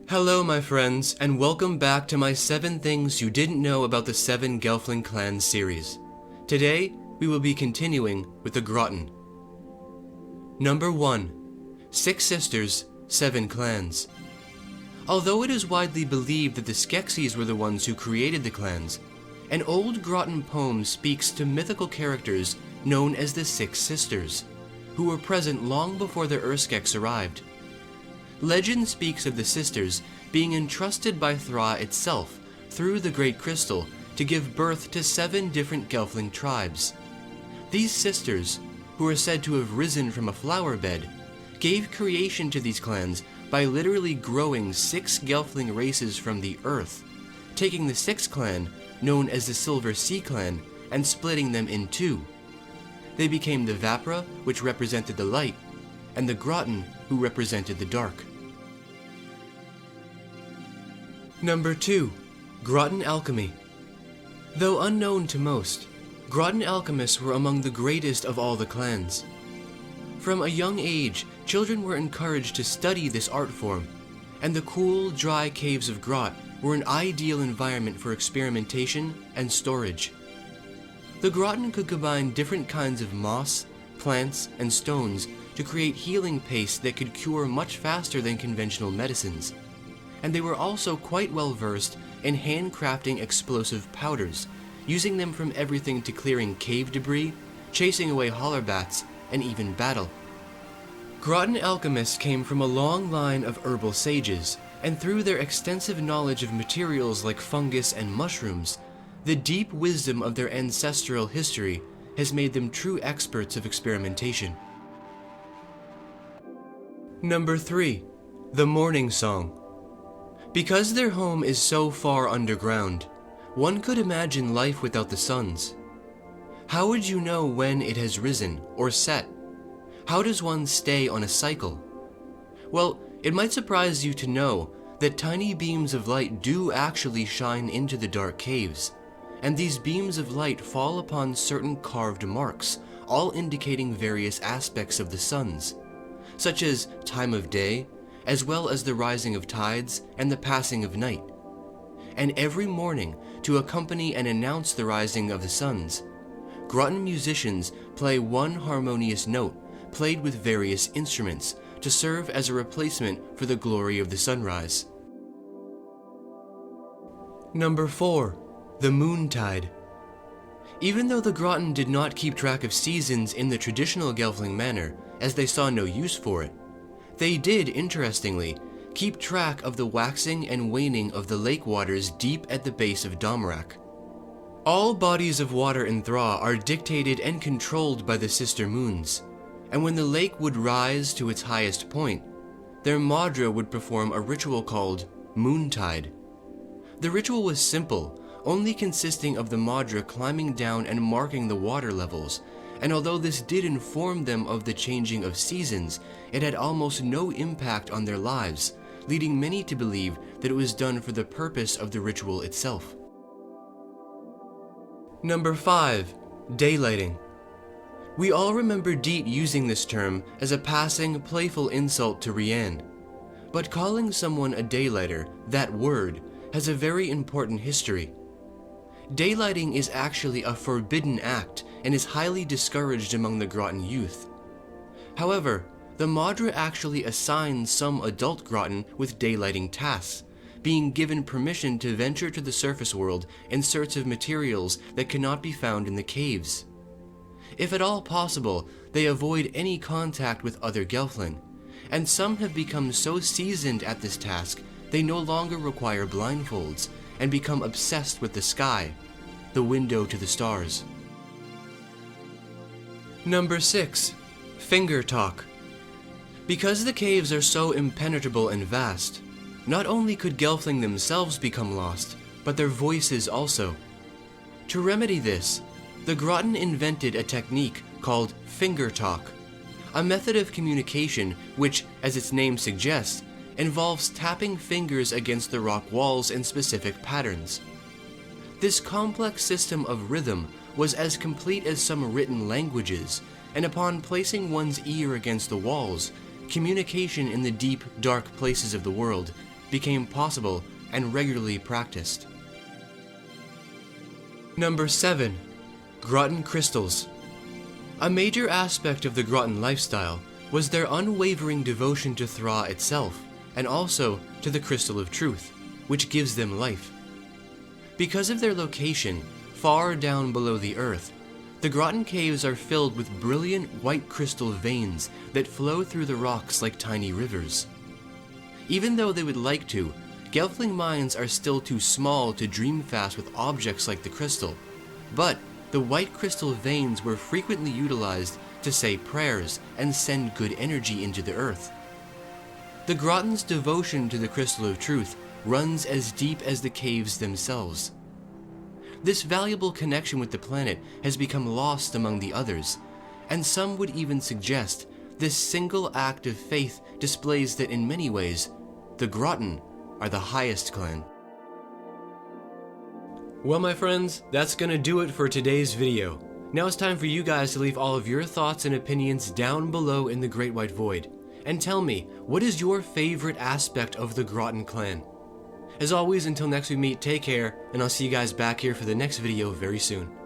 Hello my friends, and welcome back to my 7 things you didn't know about the 7 Gelfling clans series. Today, we will be continuing with the Grottan. Number 1. 6 sisters, 7 clans. Although it is widely believed that the Skeksis were the ones who created the clans, an old Grottan poem speaks to mythical characters known as the 6 sisters, who were present long before the Urskeks arrived. Legend speaks of the sisters being entrusted by Thra itself through the Great Crystal to give birth to 7 different Gelfling tribes. These sisters, who are said to have risen from a flower bed, gave creation to these clans by literally growing 6 Gelfling races from the earth, taking the 6th clan, known as the Silver Sea Clan, and splitting them in 2. They became the Vapra, which represented the light, and the Grottan, who represented the dark. Number 2. Grottan Alchemy. Though unknown to most, Grottan alchemists were among the greatest of all the clans. From a young age, children were encouraged to study this art form, and the cool, dry caves of Grot were an ideal environment for experimentation and storage. The Grottan could combine different kinds of moss, plants, and stones to create healing paste that could cure much faster than conventional medicines, and they were also quite well versed in handcrafting explosive powders, using them from everything to clearing cave debris, chasing away hollowbats, and even battle. Grottan alchemists came from a long line of herbal sages, and through their extensive knowledge of materials like fungus and mushrooms, the deep wisdom of their ancestral history has made them true experts of experimentation. Number 3. The Morning Song. Because their home is so far underground, one could imagine life without the suns. How would you know when it has risen or set? How does one stay on a cycle? Well, it might surprise you to know that tiny beams of light do actually shine into the dark caves, and these beams of light fall upon certain carved marks, all indicating various aspects of the suns, such as time of day, as well as the rising of tides and the passing of night. And every morning, to accompany and announce the rising of the suns, Grottan musicians play one harmonious note, played with various instruments, to serve as a replacement for the glory of the sunrise. Number 4. The Moontide. Even though the Grottan did not keep track of seasons in the traditional Gelfling manner, as they saw no use for it, they did, interestingly, keep track of the waxing and waning of the lake waters deep at the base of Domrak. All bodies of water in Thra are dictated and controlled by the sister moons, and when the lake would rise to its highest point, their Madra would perform a ritual called Moontide. The ritual was simple, only consisting of the Madra climbing down and marking the water levels, and although this did inform them of the changing of seasons, it had almost no impact on their lives, leading many to believe that it was done for the purpose of the ritual itself. Number 5. Daylighting. We all remember Deet using this term as a passing, playful insult to Rian, but calling someone a daylighter, that word, has a very important history. Daylighting is actually a forbidden act and is highly discouraged among the Grottan youth. However, the Madra actually assigns some adult Grottan with daylighting tasks, being given permission to venture to the surface world in search of materials that cannot be found in the caves. If at all possible, they avoid any contact with other Gelfling, and some have become so seasoned at this task they no longer require blindfolds and become obsessed with the sky, the window to the stars. Number 6. Finger Talk. Because the caves are so impenetrable and vast, not only could Gelfling themselves become lost, but their voices also. To remedy this, the Grottan invented a technique called finger talk, a method of communication which, as its name suggests, involves tapping fingers against the rock walls in specific patterns. This complex system of rhythm was as complete as some written languages, and upon placing one's ear against the walls, communication in the deep, dark places of the world became possible and regularly practiced. Number 7. Grottan Crystals. A major aspect of the Grottan lifestyle was their unwavering devotion to Thra itself, and also to the Crystal of Truth, which gives them life. Because of their location, far down below the earth, the Grottan caves are filled with brilliant white crystal veins that flow through the rocks like tiny rivers. Even though they would like to, Gelfling minds are still too small to dream fast with objects like the crystal, but the white crystal veins were frequently utilized to say prayers and send good energy into the earth. The Grottan's devotion to the Crystal of Truth runs as deep as the caves themselves. This valuable connection with the planet has become lost among the others, and some would even suggest this single act of faith displays that in many ways, the Grottan are the highest clan. Well, my friends, that's gonna do it for today's video. Now it's time for you guys to leave all of your thoughts and opinions down below in the Great White Void, and tell me, what is your favorite aspect of the Grottan clan? As always, until next we meet, take care, and I'll see you guys back here for the next video very soon.